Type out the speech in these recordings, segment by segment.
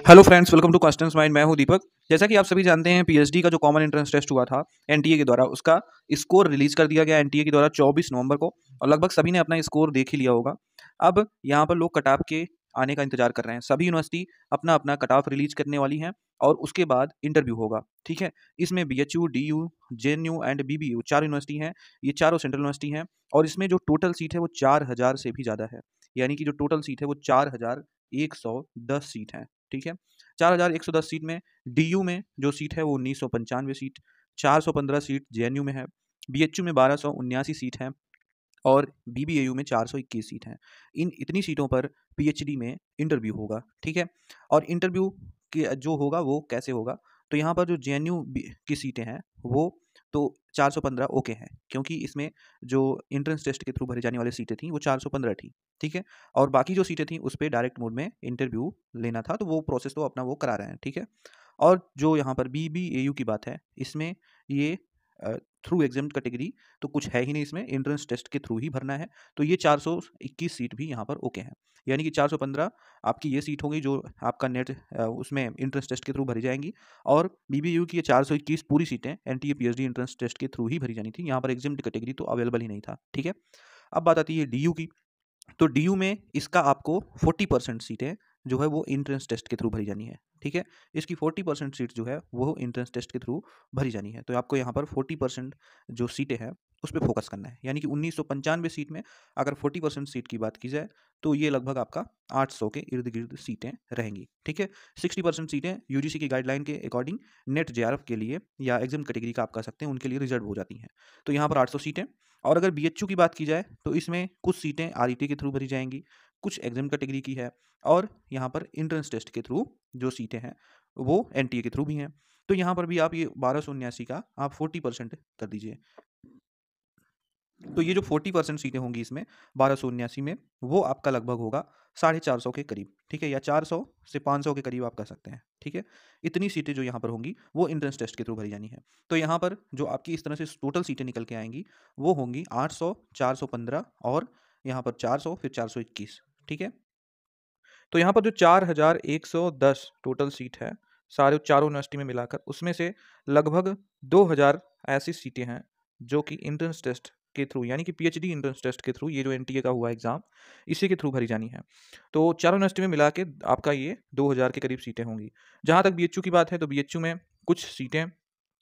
Hello friends, welcome to constant mind. मैं हूं दीपक। जैसा कि आप सभी जानते हैं, पीएचडी का जो कॉमन एंट्रेंस टेस्ट हुआ था एनटीए के द्वारा, उसका स्कोर रिलीज कर दिया गया एनटीए के द्वारा 24 नवंबर को, और लगभग सभी ने अपना स्कोर देख ही लिया होगा। अब यहाँ पर लोग कट ऑफ के आने का इंतजार कर रहे हैं। सभी यूनिवर्सिटी अपना अपना कट ऑफ रिलीज करने वाली हैं और उसके बाद इंटरव्यू होगा। ठीक है, इसमें BHU, DU, JNU and BBU 4 university हैं। ये चारों सेंट्रल यूनिवर्सिटी हैं और इसमें जो टोटल सीट है वो 4000 से भी ज़्यादा है। यानी कि जो टोटल सीट है वो 4110 सीट है। ठीक है, 4110 सीट में डीयू में जो सीट है वो 1995 सीट, 415 सीट जेएनयू में है, बीएचयू में 1279 सीट है और बीबीएयू में 421 सीट हैं। इन इतनी सीटों पर पीएचडी में इंटरव्यू होगा। ठीक है, और इंटरव्यू के जो होगा वो कैसे होगा, तो यहाँ पर जो जेएनयू की सीटें हैं वो तो 415 ओके हैं, क्योंकि इसमें जो एंट्रेंस टेस्ट के थ्रू भरी जाने वाली सीटें थी वो 415 थी। ठीक है, और बाकी जो सीटें थी उस पर डायरेक्ट मोड में इंटरव्यू लेना था, तो वो प्रोसेस तो अपना वो करा रहे हैं। ठीक है, और जो यहाँ पर बीबीएयू की बात है, इसमें ये थ्रू एग्जाम कैटेगरी तो कुछ है ही नहीं, इसमें एंट्रेंस टेस्ट के थ्रू ही भरना है। तो ये 421 सीट भी यहाँ पर ओके हैं, यानी कि 415 आपकी ये सीट होगी जो आपका नेट उसमें एंट्रेंस टेस्ट के थ्रू भरी जाएंगी, और बीबीयू की ये 421 पूरी सीटें एनटीए पीएचडी एंट्रेंस टेस्ट के थ्रू ही भरी जानी थी। यहाँ पर एग्जाम कैटेगरी तो अवेलेबल ही नहीं था। ठीक है, अब बात आती है डीयू की। तो डीयू में इसका आपको 40% सीटें जो है वो एंट्रेंस टेस्ट के थ्रू भरी जानी है। ठीक है, इसकी 40% सीट जो है वो एंट्रेंस टेस्ट के थ्रू भरी जानी है। तो आपको यहाँ पर 40% जो सीटें हैं उस पर फोकस करना है, यानी कि 1995 सीट में अगर 40% सीट की बात की जाए तो ये लगभग आपका 800 के इर्द गिर्द सीटें रहेंगी। ठीक है, 60% सीटें यूजीसी की गाइडलाइन के अकॉर्डिंग नेट जेआरएफ के लिए या एग्जाम कैटेगरी का आप कह सकते हैं उनके लिए रिजर्व हो जाती हैं। तो यहाँ पर 800 सीटें। और अगर बीएचयू की बात की जाए तो इसमें कुछ सीटें आरईटी के थ्रू भरी जाएंगी, कुछ एग्जाम कैटेगरी की है, और यहाँ पर एंट्रेंस टेस्ट के थ्रू जो सीटें हैं वो एनटीए के थ्रू भी हैं। तो यहाँ पर भी आप ये 1279 का आप 40% कर दीजिए। तो ये जो 40% सीटें होंगी इसमें 1279 में, वो आपका लगभग होगा 450 के करीब। ठीक है, या 400 से 500 के करीब आप कह सकते हैं। ठीक है, इतनी सीटें जो यहाँ पर होंगी वो एंट्रेंस टेस्ट के थ्रू भरी जानी है। तो यहाँ पर जो आपकी इस तरह से टोटल सीटें निकल के आएंगी वो होंगी 800, 415 और यहाँ पर 400, फिर 421। ठीक है, तो यहाँ पर जो 4110 टोटल सीट है सारे चारों यूनिवर्सिटी में मिलाकर, उसमें से लगभग 2000 ऐसी सीटें हैं जो कि एंट्रेंस टेस्ट के थ्रू, यानी कि पीएचडी एंट्रेंस टेस्ट के थ्रू, ये जो एनटीए का हुआ एग्जाम इसी के थ्रू भरी जानी है। तो चारों यूनिवर्सिटी में मिला के आपका ये 2000 के करीब सीटें होंगी। जहाँ तक बीएचयू की बात है तो बीएचयू में कुछ सीटें,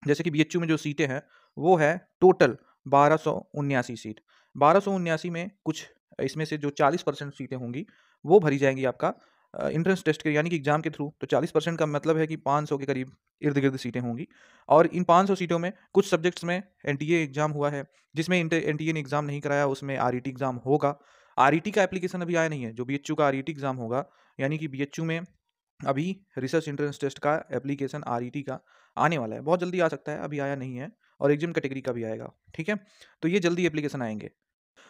जैसे कि बीएचयू में जो सीटें हैं वो है टोटल 1279 सीट। 1279 में कुछ इसमें से जो 40% सीटें होंगी वो भरी जाएंगी आपका एंट्रेंस टेस्ट के, यानी कि एग्जाम के थ्रू। तो 40% का मतलब है कि 500 के करीब इर्द गिर्द सीटें होंगी। और इन 500 सीटों में कुछ सब्जेक्ट्स में एनटीए एग्जाम हुआ है, जिसमें एनटीए ने एग्जाम नहीं कराया उसमें आरईटी एग्जाम होगा। आरईटी का एप्लीकेशन अभी आया नहीं है। जो बीएचयू का आरईटी एग्जाम होगा, यानी कि बीएचयू में अभी रिसर्च एंट्रेंस टेस्ट का एप्लीकेशन आरईटी का आने वाला है, बहुत जल्दी आ सकता है, अभी आया नहीं है। और एग्जाम कैटेगरी का भी आएगा। ठीक है, तो ये जल्दी एप्लीकेशन आएंगे।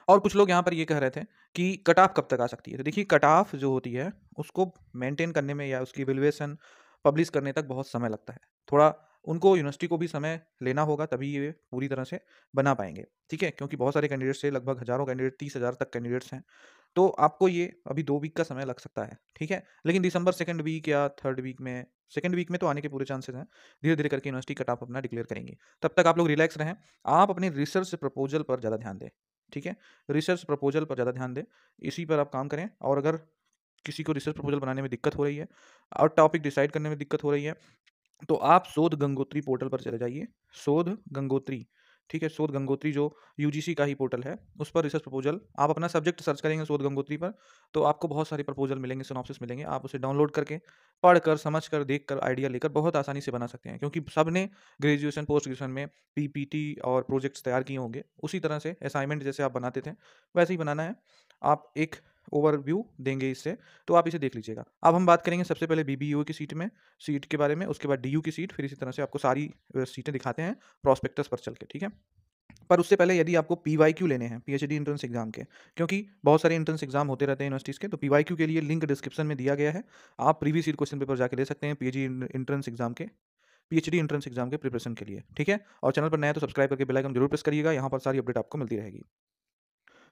और कुछ लोग यहाँ पर ये कह रहे थे कि कट ऑफ कब तक आ सकती है। तो देखिए, कट ऑफ जो होती है उसको मेंटेन करने में या उसकी इवैल्यूएशन पब्लिश करने तक बहुत समय लगता है। थोड़ा उनको यूनिवर्सिटी को भी समय लेना होगा, तभी ये पूरी तरह से बना पाएंगे। ठीक है, क्योंकि बहुत सारे कैंडिडेट्स से लगभग हज़ारों कैंडिडेट, 30,000 तक कैंडिडेट्स हैं। तो आपको ये अभी 2 वीक का समय लग सकता है। ठीक है, लेकिन दिसंबर सेकंड वीक या थर्ड वीक में, सेकंड वीक में तो आने के पूरे चांसेस हैं। धीरे धीरे करके यूनिवर्सिटी कट ऑफ अपना डिक्लेयर करेंगे। तब तक आप लोग रिलैक्स रहें। आप अपने रिसर्च प्रपोजल पर ज़्यादा ध्यान दें। ठीक है, रिसर्च प्रपोजल पर ज़्यादा ध्यान दें, इसी पर आप काम करें। और अगर किसी को रिसर्च प्रपोजल बनाने में दिक्कत हो रही है और टॉपिक डिसाइड करने में दिक्कत हो रही है, तो आप शोध गंगोत्री पोर्टल पर चले जाइए। शोध गंगोत्री, ठीक है, शोध गंगोत्री जो यूजीसी का ही पोर्टल है, उस पर रिसर्च प्रपोजल, आप अपना सब्जेक्ट सर्च करेंगे शोध गंगोत्री पर, तो आपको बहुत सारे प्रपोजल मिलेंगे, सिनॉप्सिस मिलेंगे। आप उसे डाउनलोड करके, पढ़कर, समझकर, देखकर, आइडिया लेकर बहुत आसानी से बना सकते हैं। क्योंकि सब ने ग्रेजुएशन, पोस्ट ग्रेजुएशन में पीपीटी और प्रोजेक्ट्स तैयार किए होंगे, उसी तरह से असाइनमेंट जैसे आप बनाते थे वैसे ही बनाना है। आप एक ओवरव्यू देंगे इससे, तो आप इसे देख लीजिएगा। अब हम बात करेंगे सबसे पहले बीबीयू की सीट के बारे में, उसके बाद डीयू की सीट, फिर इसी तरह से आपको सारी सीटें दिखाते हैं प्रॉस्पेक्टस पर चल के। ठीक है, पर उससे पहले यदि आपको पीवाईक्यू लेने हैं पीएचडी एंट्रेंस एग्जाम के, क्योंकि बहुत सारे एंट्रेंस एग्जाम होते रहते हैं यूनिवर्सिटीज़ के, तो पीवाईक्यू के लिए लिंक डिस्क्रिप्शन में दिया गया है। आप प्रीवियस ईयर क्वेश्चन पेपर जाके ले सकते हैं पीएचडी एंट्रेंस एग्जाम के प्रिपरेशन के लिए। ठीक है, और चैनल पर नया तो सब्सक्राइब करके बेल आइकन जरूर प्रेस करिएगा, यहाँ पर सारी अपडेट आपको मिलती रहेगी।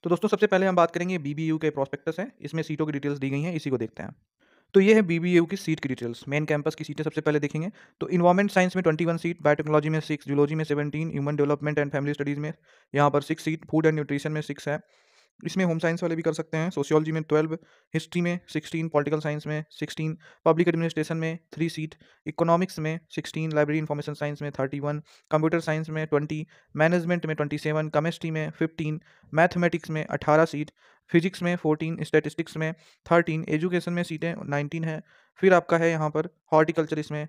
तो दोस्तों, सबसे पहले हम बात करेंगे बीबीयू के प्रॉस्पेक्टस हैं, इसमें सीटों की डिटेल्स दी गई हैं, इसी को देखते हैं। तो ये है बीबीयू की सीट की डिटेल्स। मेन कैंपस की सीटें सबसे पहले देखेंगे तो इन्वायरमेंट साइंस में 21 सीट, बायोटेक्नोलॉजी में 6, जूलॉजी में 17, human development and family studies में यहाँ पर 6 सीट, फूड एंड न्यूट्रिशन में 6 है। इसमें होम साइंस वाले भी कर सकते हैं। सोशियोलॉजी में 12, हिस्ट्री में 16, पॉलिटिकल साइंस में 16, पब्लिक एडमिनिस्ट्रेशन में 3 सीट, इकोनॉमिक्स में 16, लाइब्रेरी इंफॉर्मेशन साइंस में 31, कंप्यूटर साइंस में 20, मैनेजमेंट में 27, केमिस्ट्री में 15, मैथमेटिक्स में 18 सीट, फिजिक्स में 14, स्टैटिस्टिक्स में 13, एजुकेशन में सीटें 19 है। फिर आपका है यहाँ पर हॉर्टिकल्चर, इसमें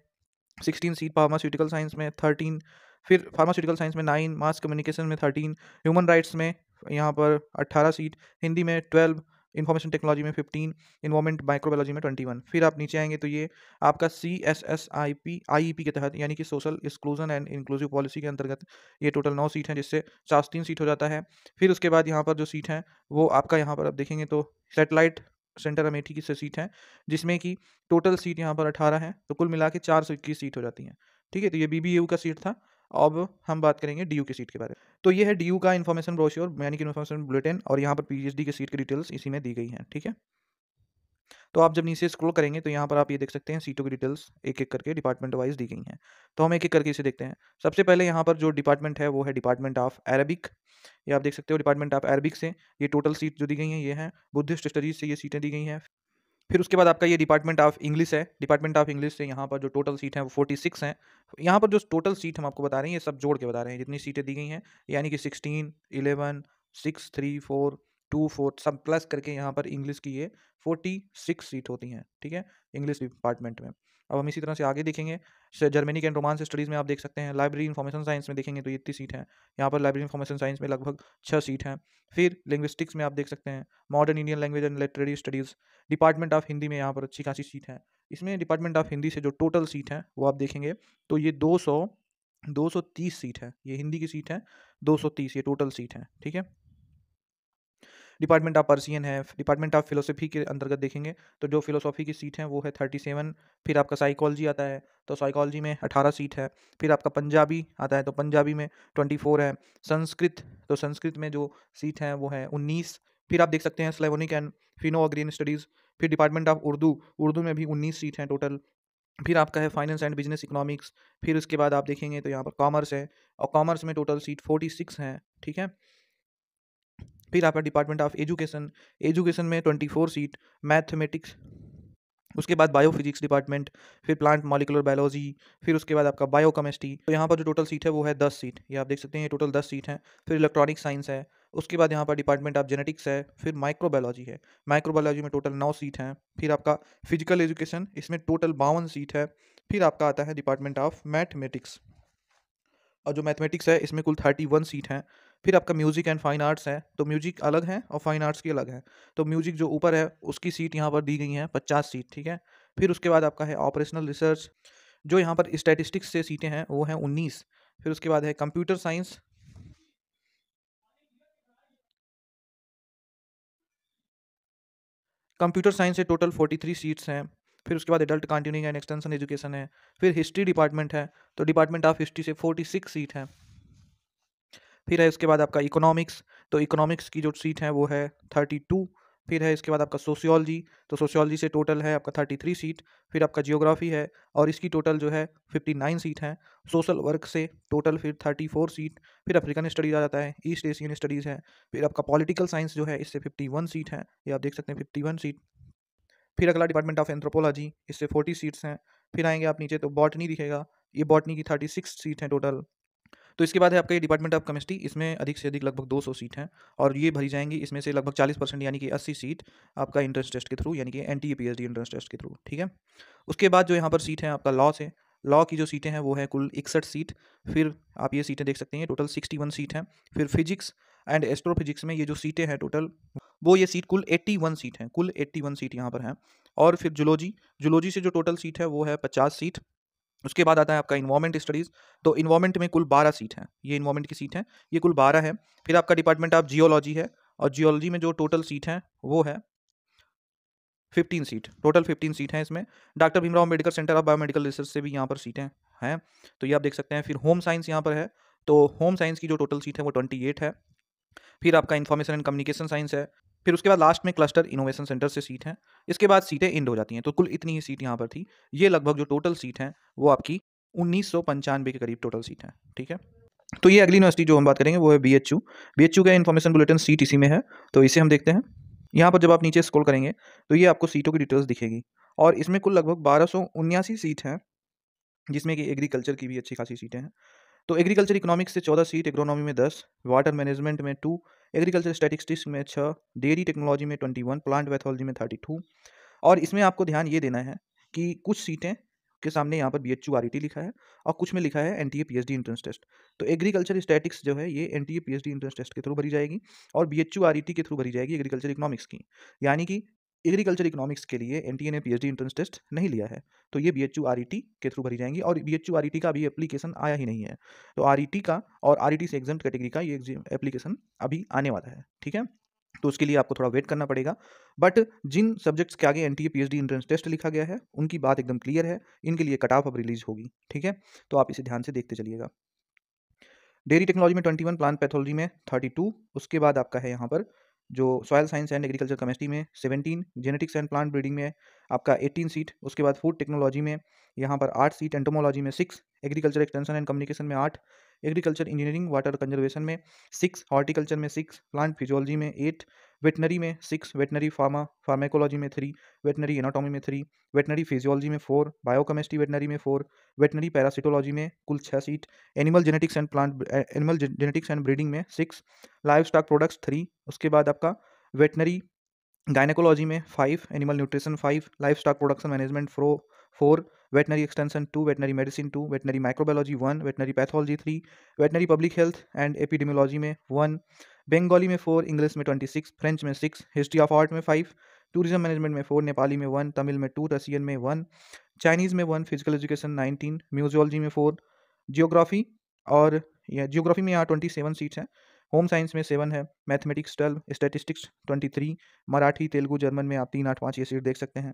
16 सीट, फार्मास्यूटिकल साइंस में 13, फिर फार्मास्यूटिकल साइंस में 9, मास कम्युनिकेशन में 13, ह्यूमन राइट्स में यहाँ पर 18 सीट, हिंदी में 12, इंफॉर्मेशन टेक्नोलॉजी में 15, इन्वायरमेंट माइक्रोबायोलॉजी में 21। फिर आप नीचे आएंगे तो ये आपका CSSIP IEP के तहत यानी कि social exclusion and inclusive policy के अंतर्गत ये टोटल 9 सीट हैं, जिससे 63 सीट हो जाता है। फिर उसके बाद यहाँ पर जो सीट हैं वो आपका यहाँ पर आप देखेंगे तो सेटेलाइट सेंटर अमेठी की से सीट है, जिसमें कि टोटल सीट यहाँ पर 18 है, तो कुल मिला के 421 सीट हो जाती हैं। ठीक है, तो ये बीबीयू का सीट था। अब हम बात करेंगे डीयू की सीट के बारे में। तो ये है डीयू का इन्फॉर्मेशन ब्रोश्योर यानी कि इन्फॉर्मेशन बुलेटिन, और यहाँ पर पीएचडी की सीट की डिटेल्स इसी में दी गई हैं। ठीक है, तो आप जब नीचे स्क्रॉल करेंगे तो यहाँ पर आप ये देख सकते हैं सीटों की डिटेल्स एक एक करके डिपार्टमेंट वाइज दी गई हैं। तो हम एक एक करके इसे देखते हैं। सबसे पहले यहाँ पर जो डिपार्टमेंट है वो है डिपार्टमेंट ऑफ अरबिक। ये आप देख सकते हो डिपार्टमेंट ऑफ अरबिक से ये टोटल सीट जो दी गई हैं ये हैं। बुद्धिस्ट स्टडीज से ये सीटें दी गई हैं। फिर उसके बाद आपका ये डिपार्टमेंट ऑफ इंग्लिश है। डिपार्टमेंट ऑफ इंग्लिश से यहाँ पर जो टोटल सीट हैं वो 46 हैं। यहाँ पर जो टोटल सीट हम आपको बता रहे हैं ये सब जोड़ के बता रहे हैं जितनी सीटें दी गई हैं, यानी कि 16, 11, 6, 3, 4, 2, 4 सब प्लस करके यहाँ पर इंग्लिश की ये 46 सीट होती हैं। ठीक है, इंग्लिश डिपार्टमेंट में। अब हम इसी तरह से आगे देखेंगे जर्मनिक एंड रोमांस स्टडीज़ में आप देख सकते हैं। लाइब्रेरी इंफॉर्मेशन साइंस में देखेंगे तो ये इतनी सीट है। यहाँ पर लाइब्रेरी इंफॉर्मेशन साइंस में लगभग 6 सीट हैं। फिर लिंग्विस्टिक्स में आप देख सकते हैं modern Indian language and literary studies. Department of Hindi में यहाँ पर अच्छी खासी सीट है। इसमें डिपार्टमेंट ऑफ हिंदी से जो टोटल सीट है वो आप देखेंगे तो ये 230 सीट है। ये हिंदी की सीट है 230, ये टोटल सीट है। ठीक है, डिपार्टमेंट ऑफ पर्सियन है। डिपार्टमेंट ऑफ फिलोसफी के अंतर्गत देखेंगे तो जो फिलोसॉफी की सीट है वो है 37। फिर आपका साइकोलॉजी आता है तो साइकोलॉजी में 18 सीट है। फिर आपका पंजाबी आता है तो पंजाबी में 24 है। संस्कृत, तो संस्कृत में जो सीट है वो है 19। फिर आप देख सकते हैं स्लेवोनिक एंड फिनो अग्रियन स्टडीज़। फिर डिपार्टमेंट ऑफ उर्दू, उर्दू में भी 19 सीट हैं टोटल। फिर आपका है फाइनेंस एंड बिजनेस इकोनॉमिक्स। फिर उसके बाद आप देखेंगे तो यहाँ पर कॉमर्स है और कॉमर्स में टोटल सीट 46 हैं। ठीक है, फिर आपका डिपार्टमेंट ऑफ एजुकेशन, एजुकेशन में 24 सीट, मैथमेटिक्स, उसके बाद बायोफिजिक्स डिपार्टमेंट, फिर प्लांट मॉलिकुलर बायोलॉजी, फिर उसके बाद आपका बायोकेमिस्ट्री। तो यहाँ पर जो टोटल सीट है वो है 10 सीट, ये आप देख सकते हैं ये टोटल 10 सीट हैं। फिर इलेक्ट्रॉनिक साइंस है। उसके बाद यहाँ पर डिपार्टमेंट ऑफ जेनेटिक्स है। फिर माइक्रोबायोलॉजी है, माइक्रोबायोलॉजी में टोटल 9 सीट हैं। फिर आपका फिजिकल एजुकेशन, इसमें टोटल 52 सीट है। फिर आपका आता है डिपार्टमेंट ऑफ मैथमेटिक्स, और जो मैथमेटिक्स है इसमें कुल 31 सीट हैं। फिर आपका म्यूजिक एंड फाइन आर्ट्स है, तो म्यूजिक अलग है और फाइन आर्ट्स की अलग है। तो म्यूजिक जो ऊपर है उसकी सीट यहाँ पर दी गई हैं 50 सीट। ठीक है, फिर उसके बाद आपका है ऑपरेशनल रिसर्च, जो यहाँ पर स्टैटिस्टिक्स से सीटें हैं वो हैं 19। फिर उसके बाद है कंप्यूटर साइंस, कंप्यूटर साइंस से टोटल 43 सीट्स हैं। फिर उसके बाद adult continuing and extension education है। फिर हिस्ट्री डिपार्टमेंट है, तो डिपार्टमेंट ऑफ हिस्ट्री से 46 सीट है। फिर है उसके बाद आपका इकोनॉमिक्स, तो इकोनॉमिक्स की जो सीट है वो है 32। फिर है इसके बाद आपका सोशियोलॉजी, तो सोशियोलॉजी से टोटल है आपका 33 सीट। फिर आपका जियोग्राफी है और इसकी टोटल जो है 59 सीट है। सोशल वर्क से टोटल फिर 34 सीट। फिर अफ्रीकन स्टडीज़ आ जाता है, ईस्ट एशियन स्टडीज़ है। फिर आपका पॉलिटिकल साइंस जो है इससे 51 सीट है, ये आप देख सकते हैं 51 सीट। फिर अगला डिपार्टमेंट ऑफ एंथ्रोपोलॉजी, इससे 40 सीट्स हैं। फिर आएंगे आप नीचे तो बॉटनी दिखेगा, ये बॉटनी की 36 सीट हैं टोटल। तो इसके बाद है आपका ये डिपार्टमेंट ऑफ केमिस्ट्री, इसमें अधिक से अधिक लगभग 200 सीट हैं और ये भरी जाएंगी। इसमें से लगभग 40% यानी कि 80 सीट आपका एंट्रेंस टेस्ट के थ्रू, यानी कि एनटीए पीएचडी एंट्रेंस टेस्ट के थ्रू। ठीक है, उसके बाद जो यहाँ पर सीट है आपका लॉ से, लॉ की जो सीटें हैं वो है कुल 61 सीट। फिर आप ये सीटें देख सकते हैं टोटल 61 सीट हैं। फिर फिजिक्स एंड एस्ट्रोफिजिक्स में ये जो सीटें हैं टोटल, वो ये सीट कुल 81 सीट हैं, कुल 81 सीट यहाँ पर हैं। और फिर जूलॉजी, जूलॉजी से जो टोटल सीट है वो है 50 सीट। उसके बाद आता है आपका इन्वायरमेंट स्टडीज़, तो इन्वायरमेंट में कुल 12 सीट हैं, ये इन्वायरमेंट की सीट हैं, ये कुल 12 है। फिर आपका डिपार्टमेंट ऑफ जियोलॉजी है और जियोलॉजी में जो टोटल सीट हैं वो है 15 सीट, टोटल 15 सीट हैं इसमें। Doctor Bhimrao Ambedkar centre of biomedical research से भी यहाँ पर सीटें हैं, तो ये आप देख सकते हैं। फिर होम साइंस यहाँ पर है, तो होम साइंस की जो टोटल सीट है वो 28 है। फिर आपका इंफॉर्मेशन एंड कम्युनिकेशन साइंस है, फिर उसके बाद लास्ट में क्लस्टर इनोवेशन सेंटर से सीट हैं। इसके बाद सीटें एंड हो जाती हैं। तो कुल इतनी ही सीट यहाँ पर थी। ये लगभग जो टोटल सीट हैं वो आपकी 1995 के करीब टोटल सीट हैं। ठीक है, तो ये अगली यूनिवर्सिटी जो हम बात करेंगे वो है बीएचयू। बीएचयू का इन्फॉर्मेशन बुलेटिन सीट इसी में है, तो इसे हम देखते हैं। यहाँ पर जब आप नीचे स्क्रॉल करेंगे तो ये आपको सीटों की डिटेल्स दिखेगी, और इसमें कुल लगभग 1279 सीट हैं, जिसमें कि एग्रीकल्चर की भी अच्छी खासी सीटें हैं। तो एग्रीकल्चर इकोनॉमिक्स से 14 सीट, एग्रोनॉमी में 10, वाटर मैनेजमेंट में 2, एग्रीकल्चर स्टैटिस्टिक्स में 6, डेयरी टेक्नोलॉजी में 21, प्लांट पैथोलॉजी में 32। और इसमें आपको ध्यान ये देना है कि कुछ सीटें के सामने यहाँ पर बीएचयू आरईटी लिखा है और कुछ में लिखा है एनटीए पीएचडी एंट्रेंस टेस्ट। तो एग्रीकल्चर स्टैटिक्स जो है ये एनटीए पीएचडी एंट्रेंस टेस्ट के थ्रू भरी जाएगी, और बीएचयू आरईटी के थ्रू भरी जाएगी एग्रीकल्चर इकोनॉमिक्स की। यानी कि एग्रीकल्चर इकोनॉमिक्स के लिए एनटीए ने पीएचडी एंट्रेंस टेस्ट नहीं लिया है, तो ये बीएचयू आरईटी के थ्रू भरी जाएंगी। और बीएचयू आरईटी का अभी एप्लीकेशन आया ही नहीं है, तो आरईटी का और आरईटी से एग्जाम्प्ट कैटेगरी का ये एप्लीकेशन अभी आने वाला है। ठीक है, तो उसके लिए आपको थोड़ा वेट करना पड़ेगा। बट जिन सब्जेक्ट्स के आगे एनटीए पीएचडी एंट्रेंस टेस्ट लिखा गया है उनकी बात एकदम क्लियर है, इनके लिए कट ऑफ अब रिलीज होगी। ठीक है, तो आप इसे ध्यान से देखते चलिएगा। डेयरी टेक्नोलॉजी में 21, प्लांट पैथोलॉजी में 32। उसके बाद आपका है यहाँ पर जो soil science and agriculture chemistry में 17, जेनेटिक्स एंड प्लांट ब्रीडिंग में आपका 18 सीट। उसके बाद फूड टेक्नोलॉजी में यहाँ पर 8 सीट, एंटोमोलॉजी में 6, एग्रीकल्चर एक्सटेंशन एंड कम्युनिकेशन में 8, एग्रीकल्चर इंजीनियरिंग वाटर कंजर्वेशन में 6, हॉर्टिकल्चर में 6, प्लांट फिजियोलॉजी में 8, वेटनरी में 6, वेटनरी फार्माकोलॉजी में 3, वेटनरी एनाटॉमी में 3, वेटनरी फिजियोलॉजी में 4, बायोकेमिस्ट्री वेटनरी में 4, वेटनरी पैरासिटोलॉजी में कुल 6 seat, animal genetics and breeding में 6, लाइव स्टॉक प्रोडक्ट्स 3। उसके बाद आपका वेटनरी गायनेकोलॉजी में 5, animal nutrition 5, life stock production management 4, veterinary extension 2, veterinary medicine 2, veterinary microbiology 1, veterinary pathology 3, veterinary public health and epidemiology में 1, बंगाली में 4, English में 26, फ्रेंच में 6, history of art में 5, टूरिज्म मैनेजमेंट में 4, नेपाली में 1, तमिल में 2, रशियन में 1, चाइनीज़ में 1, फिजिकल एजुकेशन 19, म्यूजियोलॉजी में 4, जियोग्राफी और जियोग्राफी में यहाँ 27 सीट्स हैं, होम साइंस में 7 है, mathematics 12, statistics 23, Marathi Telugu German में आप 3, 8, 5 ये सीट देख सकते हैं।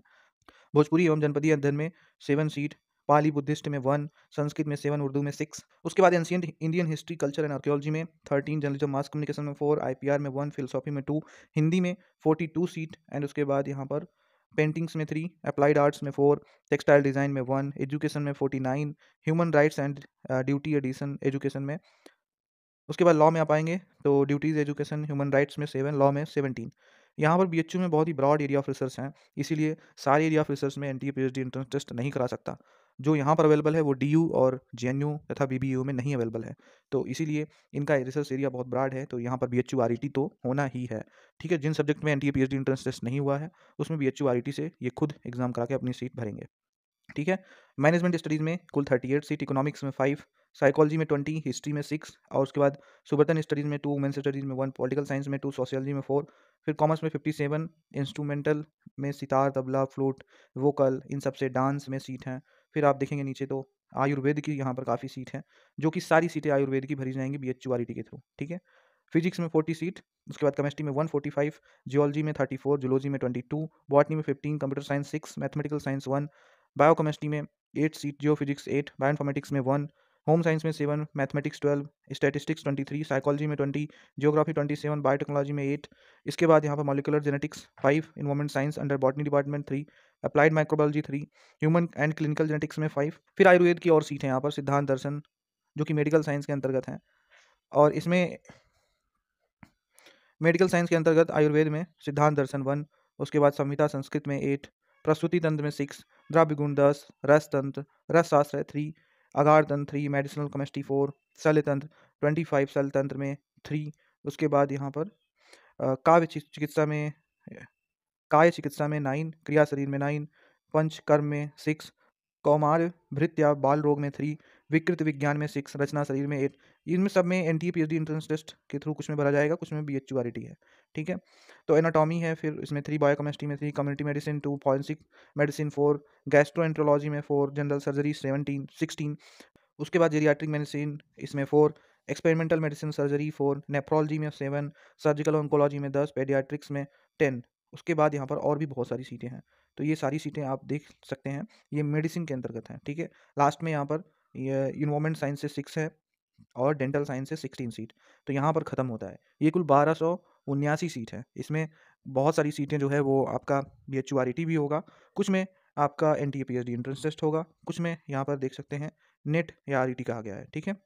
भोजपुरी एवं जनपदीय अध्ययन में 7 सीट, पाली बुद्धिस्ट में 1, संस्कृत में 7, उर्दू में 6। उसके बाद ancient Indian history culture and archaeology में 13, जर्नलिज्म मास कम्युनिकेशन में 4, आईपीआर में 1, फिलोसॉफी में 2, हिंदी में 42 सीट। एंड उसके बाद यहाँ पर पेंटिंग्स में 3, अप्लाइड आर्ट्स में 4, टेक्सटाइल डिज़ाइन में 1, एजुकेशन में 49, human rights and duty addition education में। उसके बाद लॉ में आप आएंगे तो ड्यूटीज़ एजुकेशन ह्यूमन राइट्स में 7, लॉ में 17। यहाँ पर बीएचयू में बहुत ही ब्रॉड एरिया ऑफ रिसर्च हैं, इसीलिए सारे एरिया ऑफ रिसर्च में एनटीए पीएचडी एंट्रेंस टेस्ट नहीं करा सकता। जो यहाँ पर अवेलेबल है वो डीयू और जेएनयू तथा बीबीयू में नहीं अवेलेबल है, तो इसीलिए इनका रिसर्च एरिया बहुत ब्रॉड है। तो यहाँ पर बीएचयू आरईटी तो होना ही है। ठीक है, जिन सब्जेक्ट में एनटीए पीएचडी एंट्रेंस टेस्ट नहीं हुआ है उसमें बीएचयू आरईटी से ये खुद एग्जाम करा के अपनी सीट भरेंगे। ठीक है, मैनेजमेंट स्टडीज़ में कुल 38 सीट, इकोनॉमिक्स में 5, साइकोलॉजी में 20, हिस्ट्री में 6, और उसके बाद सुबर्तन स्टडीज़ में 2, वुमेन्स स्टडीज़ में 1, पॉलिटिकल साइंस में 2, सोशियोलॉजी में 4, फिर कॉमर्स में 57, इंस्ट्रूमेंटल में सितार, तबला, फ्लूट, वोकल, इन सब से डांस में सीट हैं। फिर आप देखेंगे नीचे तो आयुर्वेद की यहाँ पर काफ़ी सीट हैं, जो कि सारी सीटें आयुर्वेद की भरी जाएंगी बीएचयू आरईटी के थ्रू। ठीक है, फिजिक्स में 40 सीट, उसके बाद केमिस्ट्री में 145, जियोलॉजी में 34, जूलॉजी में 22, बॉटनी में 15, computer science 6, mathematical science 1, biochemistry में 8 सीट, जियो फिजिक्स 8, बायोइन्फॉर्मेटिक्स में 1, होम साइंस में 7, मैथमेटिक्स 12, स्टैटिस्टिक्स 23, साइकोलॉजी में 20, जियोग्राफी 27, बायोटेक्नोलॉजी में 8। इसके बाद यहाँ पर molecular genetics 5, environment science under botany department 3, applied microbiology 3, human and clinical genetics में 5। फिर आयुर्वेद की और सीट है यहाँ पर सिद्धांत दर्शन, जो कि मेडिकल साइंस के अंतर्गत हैं, और इसमें मेडिकल साइंस के अंतर्गत आयुर्वेद में सिद्धांत दर्शन 1, उसके बाद संहिता संस्कृत में 8, प्रस्तुति तंत्र में 6, द्रव्य गुण 10, रस तंत्र, रस शास्त्र 3, आगार तंत्र 3, मेडिसिनल केमिस्ट्री 4, शल्य तंत्र 25, शल्य तंत्र में 3। उसके बाद यहाँ पर काय चिकित्सा में 9, क्रिया शरीर में 9, पंच कर्म में 6, कौमार भृत्या बाल रोग में 3, विकृत विज्ञान में 6, रचना शरीर में 8। इनमें सब में एनटीए पीएचडी एंट्रेंस टेस्ट के थ्रू कुछ में भरा जाएगा, कुछ में बीएचयू आरईटी है। ठीक है, तो एनाटॉमी है, फिर इसमें 3, बायोकेमिस्ट्री में 3, community medicine 2, forensic medicine 4, gastroenterology में 4, जनरल सर्जरी 16। उसके बाद जेरियाट्रिक मेडिसिन इसमें 4, एक्सपेरिमेंटल मेडिसिन सर्जरी 4, नेफ्रोलॉजी में 7, सर्जिकल ऑन्कोलॉजी में 10, पेडियाट्रिक्स में 10। उसके बाद यहाँ पर और भी बहुत सारी सीटें हैं, तो ये सारी सीटें आप देख सकते हैं, ये मेडिसिन के अंतर्गत हैं। ठीक है, लास्ट में यहाँ पर ये इन्वायरमेंट साइंस से 6 है और डेंटल साइंस से 16 सीट, तो यहाँ पर ख़त्म होता है। ये कुल 1279 सीट है। इसमें बहुत सारी सीटें जो है वो आपका BHURET भी होगा, कुछ में आपका NTA PhD एंट्रेंस टेस्ट होगा, कुछ में यहाँ पर देख सकते हैं नेट या RET कहा गया है, ठीक है।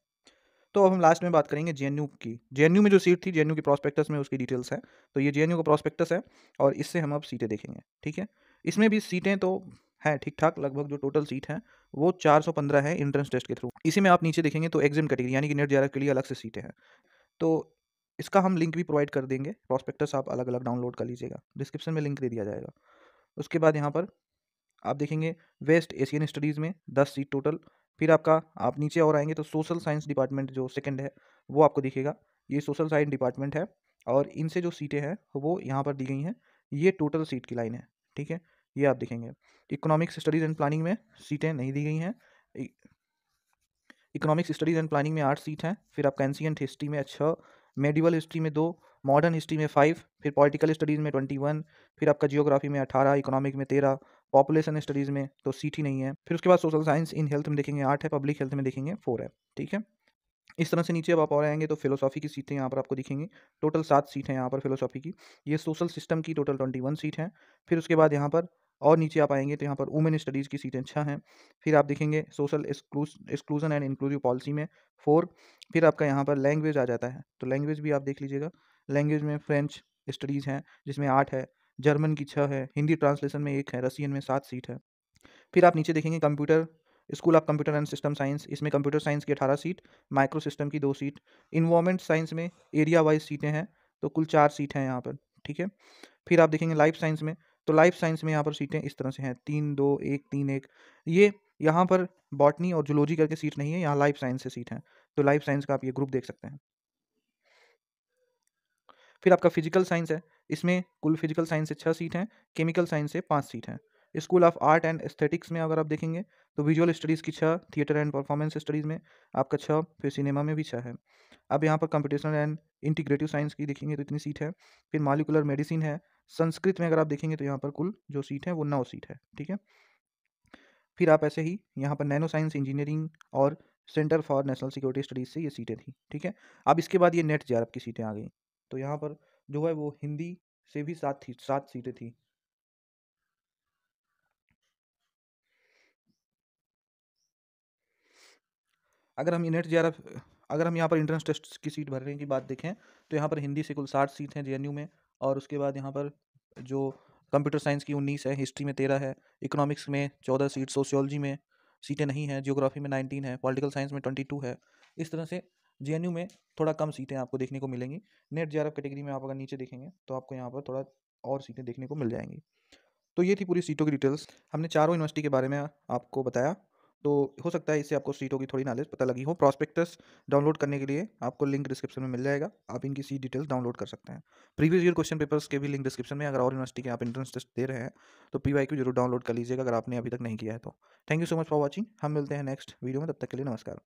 तो अब हम लास्ट में बात करेंगे JNU की। JNU में जो सीट थी, JNU के प्रॉस्पेक्टस में उसकी डिटेल्स है। तो ये JNU का प्रॉस्पेक्टस है और इससे हम अब सीटें देखेंगे, ठीक है। इसमें भी सीटें तो हैं ठीक ठाक, लगभग जो टोटल सीट हैं वो 415 है एंट्रेंस टेस्ट के थ्रू। इसी में आप नीचे देखेंगे तो एग्जाम कैटेगरी यानी कि नेट JRF के लिए अलग से सीटें हैं। तो इसका हम लिंक भी प्रोवाइड कर देंगे, प्रॉस्पेक्टस आप अलग अलग डाउनलोड कर लीजिएगा, डिस्क्रिप्शन में लिंक दे दिया जाएगा। उसके बाद यहाँ पर आप देखेंगे वेस्ट एशियन स्टडीज़ में 10 सीट टोटल। फिर आपका आप नीचे और आएंगे तो सोशल साइंस डिपार्टमेंट जो सेकंड है वो आपको दिखेगा। ये सोशल साइंस डिपार्टमेंट है और इनसे जो सीटें हैं वो यहाँ पर दी गई हैं। ये टोटल सीट की लाइन है, ठीक है। ये आप देखेंगे। इकोनॉमिक्स स्टडीज़ एंड प्लानिंग में सीटें नहीं दी गई हैं। इकोनॉमिक्स स्टडीज़ एंड प्लानिंग में 8 सीट हैं। फिर आपका एंशिएंट हिस्ट्री में 6, मेडिवल हिस्ट्री में 2, मॉडर्न हिस्ट्री में 5, फिर पॉलिटिकल स्टडीज़ में 21, फिर आपका जियोग्राफी में 18, इकोनॉमिक में 13, पॉपुलेशन स्टडीज़ में तो सीट ही नहीं है। फिर उसके बाद सोशल साइंस इन हेल्थ में देखेंगे 8 है, पब्लिक हेल्थ में देखेंगे 4 है, ठीक है। इस तरह से नीचे अब आप और आएंगे तो फिलोसॉफी की सीटें यहाँ पर आपको दिखेंगी। टोटल 7 सीट हैं यहाँ पर फिलोसॉफी की। ये सोशल सिस्टम की टोटल 21 सीट हैं। फिर उसके बाद यहाँ पर और नीचे आप आएंगे तो यहाँ पर वुमेन स्टडीज़ की सीटें 6 हैं। फिर आप देखेंगे social exclusion and inclusive policy में 4। फिर आपका यहाँ पर लैंग्वेज आ जाता है, तो लैंग्वेज भी आप देख लीजिएगा। लैंग्वेज में फ्रेंच स्टडीज़ हैं जिसमें 8 है, जर्मन की 6 है, हिंदी ट्रांसलेशन में 1 है, रशियन में 7 सीट है। फिर आप नीचे देखेंगे computer, school of computer and system science, इसमें कंप्यूटर साइंस की 18 सीट, माइक्रो सिस्टम की 2 सीट, इन्वायरमेंट साइंस में एरिया वाइज सीटें हैं तो कुल 4 सीट हैं यहाँ पर, ठीक है। फिर आप देखेंगे लाइफ साइंस में, तो लाइफ साइंस में यहाँ पर सीटें इस तरह से हैं 3 2 1 3 1। ये यहाँ पर बॉटनी और जूलॉजी करके सीट नहीं है, यहाँ लाइफ साइंस से सीट हैं। तो लाइफ साइंस का आप ये ग्रुप देख सकते हैं। फिर आपका फिजिकल साइंस है, इसमें कुल फिजिकल साइंस से 6 सीट हैं, केमिकल साइंस से 5 सीट हैं। School of art and aesthetics में अगर आप देखेंगे तो विजुअल स्टडीज़ की 6, थिएटर एंड परफॉर्मेंस स्टडीज़ में आपका 6, फिर सिनेमा में भी 6 है। अब यहाँ पर कंप्यूटेशनल एंड इंटीग्रेटिव साइंस की देखेंगे तो इतनी सीट है। फिर मॉलिक्यूलर मेडिसिन है। संस्कृत में अगर आप देखेंगे तो यहाँ पर कुल जो सीट है वो 9 सीट है, ठीक है। फिर आप ऐसे ही यहाँ पर नैनो साइंस इंजीनियरिंग और centre for national security studies से ये सीटें थी, ठीक है। अब इसके बाद ये नेट JRF की सीटें आ गई। तो यहाँ पर जो है वो हिंदी से भी 7 सीटें थी। अगर हम ये नेट JRF अगर हम यहाँ पर एंट्रेंस टेस्ट की सीट भरने की बात देखें तो यहाँ पर हिंदी से कुल 60 सीट हैं JNU में। और उसके बाद यहाँ पर जो कंप्यूटर साइंस की 19 है, हिस्ट्री में 13 है, इकोनॉमिक्स में 14 सीट, सोशियोलॉजी में सीटें नहीं हैं, जियोग्राफी में 19 है, पॉलिटिकल साइंस में 22 है। इस तरह से JNU में थोड़ा कम सीटें आपको देखने को मिलेंगी। नेट JRF कैटेगरी में आप अगर नीचे देखेंगे तो आपको यहाँ पर थोड़ा और सीटें देखने को मिल जाएंगी। तो ये थी पूरी सीटों की डिटेल्स। हमने चारों यूनिवर्सिटी के बारे में आपको बताया। तो हो सकता है इससे आपको सीटों की थोड़ी नॉलेज पता लगी हो। प्रॉस्पेक्टस डाउनलोड करने के लिए आपको लिंक डिस्क्रिप्शन में मिल जाएगा, आप इनकी सीट डिटेल्स डाउनलोड कर सकते हैं। प्रीवियस ईयर क्वेश्चन पेपर्स के भी लिंक डिस्क्रिप्शन में, अगर और यूनिवर्सिटी के आप एंट्रेंस टेस्ट दे रहे हैं तो PYQ जरूर डाउनलोड कर लीजिएगा अगर आपने अभी तक नहीं किया है तो। Thank you so much for watching. हम मिलते हैं नेक्स्ट वीडियो में, तब तक के लिए नमस्कार।